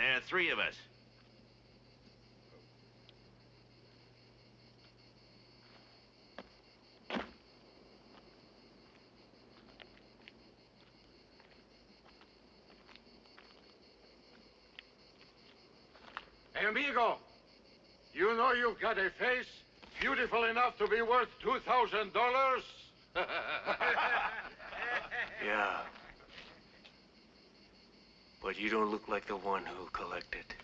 There are three of us. Hey, amigo, you know you've got a face beautiful enough to be worth $2,000? Yeah. But you don't look like the one who'll collect it.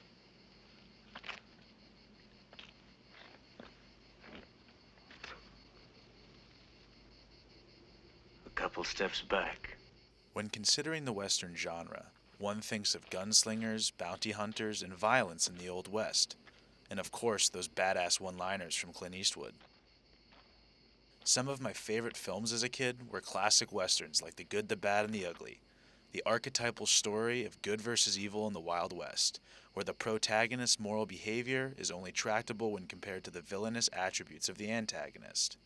A couple steps back. When considering the Western genre, one thinks of gunslingers, bounty hunters, and violence in the Old West, and of course those badass one-liners from Clint Eastwood. Some of my favorite films as a kid were classic westerns like The Good, the Bad, and the Ugly, the archetypal story of good versus evil in the Wild West, where the protagonist's moral behavior is only tractable when compared to the villainous attributes of the antagonist.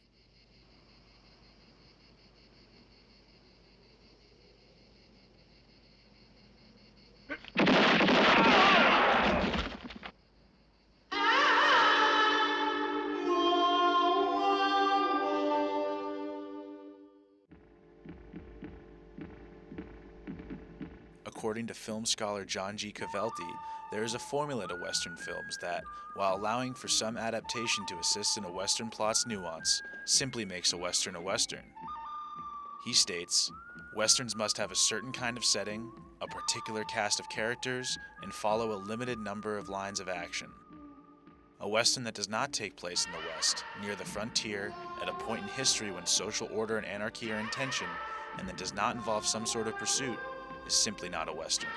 According to film scholar John G. Cavelti, there is a formula to Western films that, while allowing for some adaptation to assist in a Western plot's nuance, simply makes a Western a Western. He states, Westerns must have a certain kind of setting, a particular cast of characters, and follow a limited number of lines of action. A Western that does not take place in the West, near the frontier, at a point in history when social order and anarchy are in tension, and that does not involve some sort of pursuit, is simply not a Western.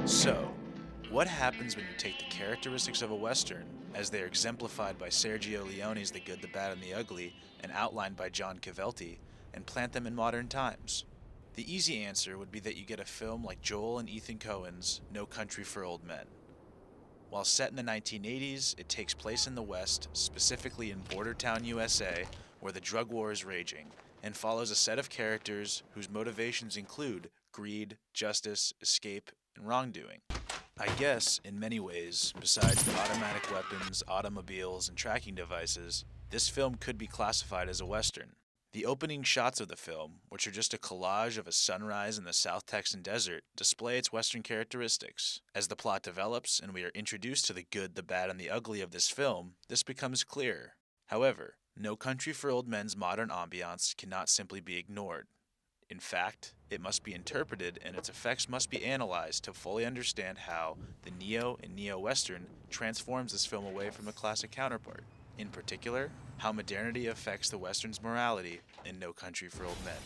So, what happens when you take the characteristics of a Western, as they are exemplified by Sergio Leone's The Good, the Bad, and the Ugly, and outlined by John Cavelti, and plant them in modern times? The easy answer would be that you get a film like Joel and Ethan Coen's No Country for Old Men. While set in the 1980s, it takes place in the West, specifically in Border Town, USA, where the drug war is raging, and follows a set of characters whose motivations include greed, justice, escape, and wrongdoing. I guess, in many ways, besides automatic weapons, automobiles, and tracking devices, this film could be classified as a Western. The opening shots of the film, which are just a collage of a sunrise in the South Texan desert, display its Western characteristics. As the plot develops and we are introduced to the good, the bad, and the ugly of this film, this becomes clearer. However, No Country for Old Men's modern ambiance cannot simply be ignored. In fact, it must be interpreted and its effects must be analyzed to fully understand how the neo and neo-Western transforms this film away from a classic counterpart. In particular, how modernity affects the Western's morality in No Country for Old Men.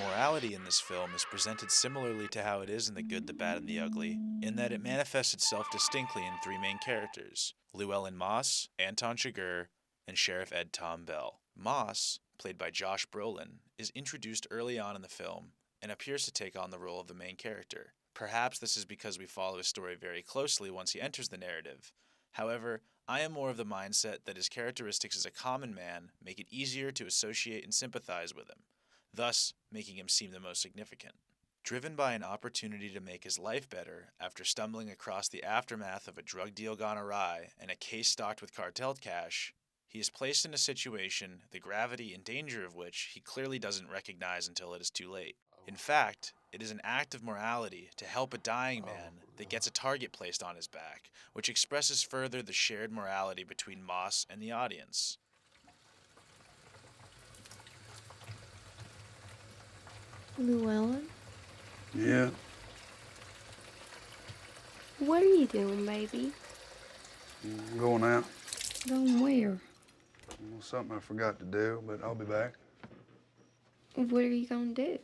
Morality in this film is presented similarly to how it is in The Good, the Bad, and the Ugly, in that it manifests itself distinctly in three main characters: Llewellyn Moss, Anton Chigurh, and Sheriff Ed Tom Bell. Moss, played by Josh Brolin, is introduced early on in the film and appears to take on the role of the main character. Perhaps this is because we follow his story very closely once he enters the narrative. However, I am more of the mindset that his characteristics as a common man make it easier to associate and sympathize with him, thus making him seem the most significant. Driven by an opportunity to make his life better after stumbling across the aftermath of a drug deal gone awry and a case stocked with cartel cash, he is placed in a situation the gravity and danger of which he clearly doesn't recognize until it is too late. In fact, it is an act of morality to help a dying man that gets a target placed on his back, which expresses further the shared morality between Moss and the audience. Llewellyn? Yeah, What are you doing, baby? I'm going out. Going where? Well, something I forgot to do, but I'll be back. What are you gonna do?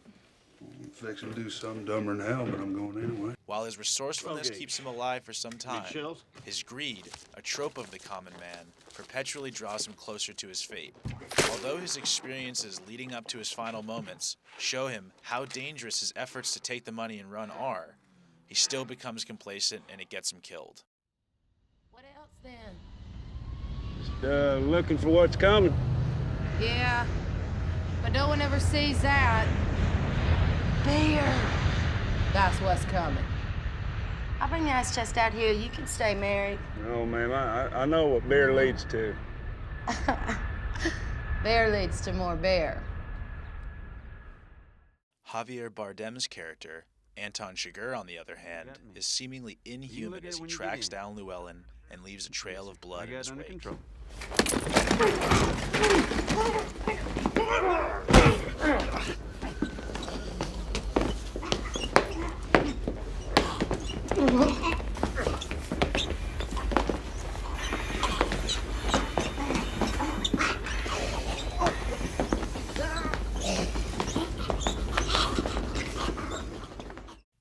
fixing to do something dumber than hell, but I'm going anyway. While his resourcefulness Okay. keeps him alive for some time, shells? his greed, a trope of the common man, perpetually draws him closer to his fate. Although his experiences leading up to his final moments show him how dangerous his efforts to take the money and run are, he still becomes complacent and it gets him killed. What else then? Just looking for what's coming. Yeah, but no one ever sees that. Beer. That's what's coming. I'll bring the ice chest out here. You can stay married. No, ma'am, I know what beer leads to. Bear leads to more bear. Javier Bardem's character, Anton Chigurh, on the other hand, is seemingly inhuman as he tracks down Llewellyn and leaves a trail of blood in his wake.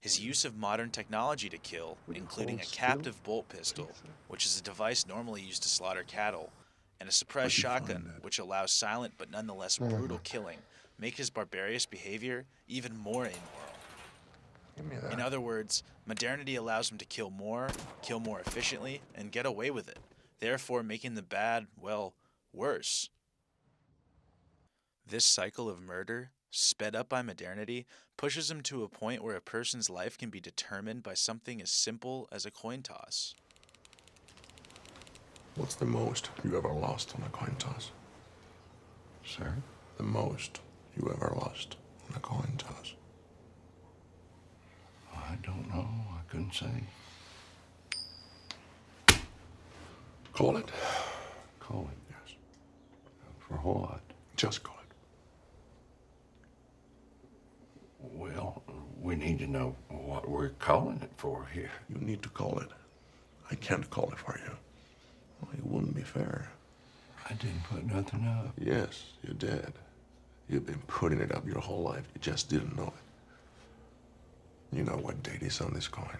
His use of modern technology to kill, including a captive bolt pistol, which is a device normally used to slaughter cattle, and a suppressed shotgun, which allows silent but nonetheless brutal killing, make his barbarous behavior even more amoral. In other words, modernity allows him to kill more efficiently, and get away with it, therefore making the bad, well, worse. This cycle of murder, sped up by modernity, pushes him to a point where a person's life can be determined by something as simple as a coin toss. What's the most you ever lost on a coin toss? Sir? The most you ever lost on a coin toss? I don't know. I couldn't say. Call it. Call it. Yes. For what? Just call it. Well, we need to know what we're calling it for here. You need to call it. I can't call it for you. Well, it wouldn't be fair. I didn't put nothing up. Yes, you did. You've been putting it up your whole life. You just didn't know it. You know what date is on this coin?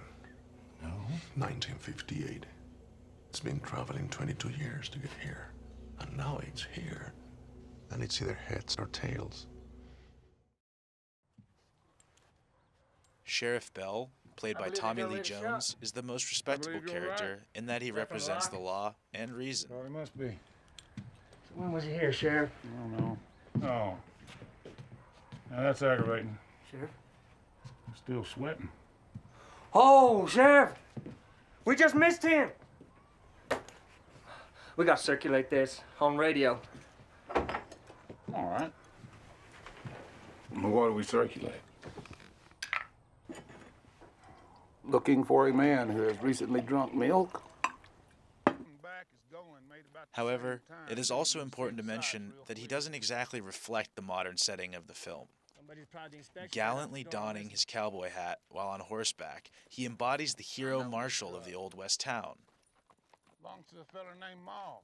No. 1958. It's been traveling 22 years to get here. And now it's here. And it's either heads or tails. Sheriff Bell, played by Tommy Lee Jones, is the most respectable character in that he represents the law and reason. Well, he must be. So when was he here, Sheriff? I don't know. Oh. Now that's aggravating. Sheriff? I'm still sweating. Oh, Sheriff! We just missed him! We gotta circulate this on radio. All right. Well, what do we circulate? Looking for a man who has recently drunk milk. However, it is also important to mention that he doesn't exactly reflect the modern setting of the film. Gallantly donning his cowboy hat while on horseback, he embodies the hero marshal of the Old West town. Belongs to a fella named Miles.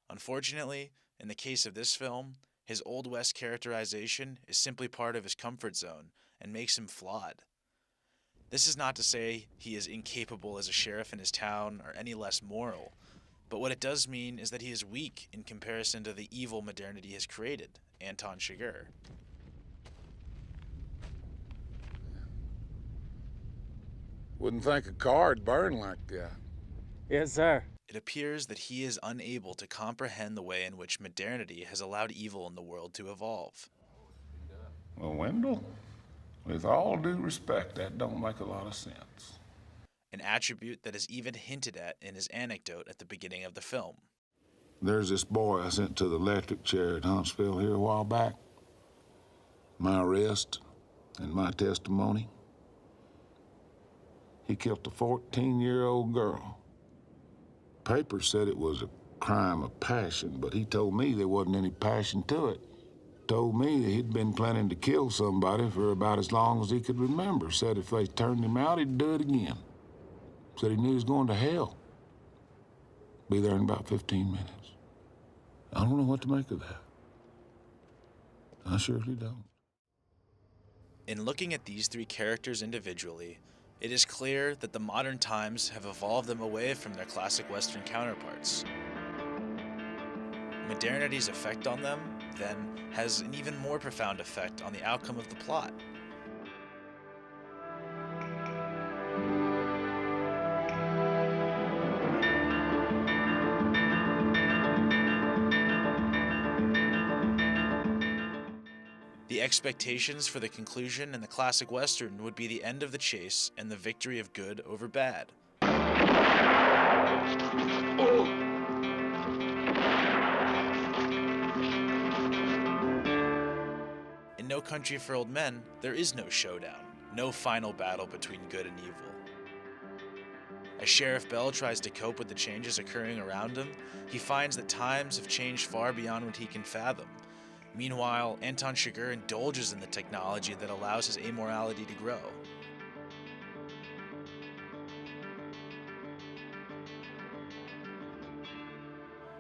Unfortunately, in the case of this film, his Old West characterization is simply part of his comfort zone and makes him flawed. This is not to say he is incapable as a sheriff in his town or any less moral, but what it does mean is that he is weak in comparison to the evil modernity has created, Anton Chigurh. Wouldn't think a car'd burn like that. Yes, sir. It appears that he is unable to comprehend the way in which modernity has allowed evil in the world to evolve. Well, Wendell, with all due respect, that don't make a lot of sense. An attribute that is even hinted at in his anecdote at the beginning of the film. There's this boy I sent to the electric chair at Huntsville here a while back. My arrest and my testimony. He killed a 14-year-old girl. Papers said it was a crime of passion, but he told me there wasn't any passion to it. Told me that he'd been planning to kill somebody for about as long as he could remember. Said if they turned him out, he'd do it again. Said he knew he was going to hell. Be there in about 15 minutes. I don't know what to make of that. I surely don't. In looking at these three characters individually, it is clear that the modern times have evolved them away from their classic Western counterparts. Modernity's effect on them, then, has an even more profound effect on the outcome of the plot. The expectations for the conclusion in the classic Western would be the end of the chase and the victory of good over bad. In No Country for Old Men, there is no showdown, no final battle between good and evil. As Sheriff Bell tries to cope with the changes occurring around him, he finds that times have changed far beyond what he can fathom. Meanwhile, Anton Chigurh indulges in the technology that allows his amorality to grow.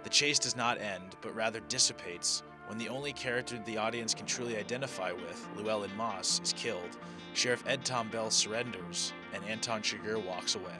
The chase does not end, but rather dissipates, when the only character the audience can truly identify with, Llewellyn Moss, is killed, Sheriff Ed Tom Bell surrenders, and Anton Chigurh walks away.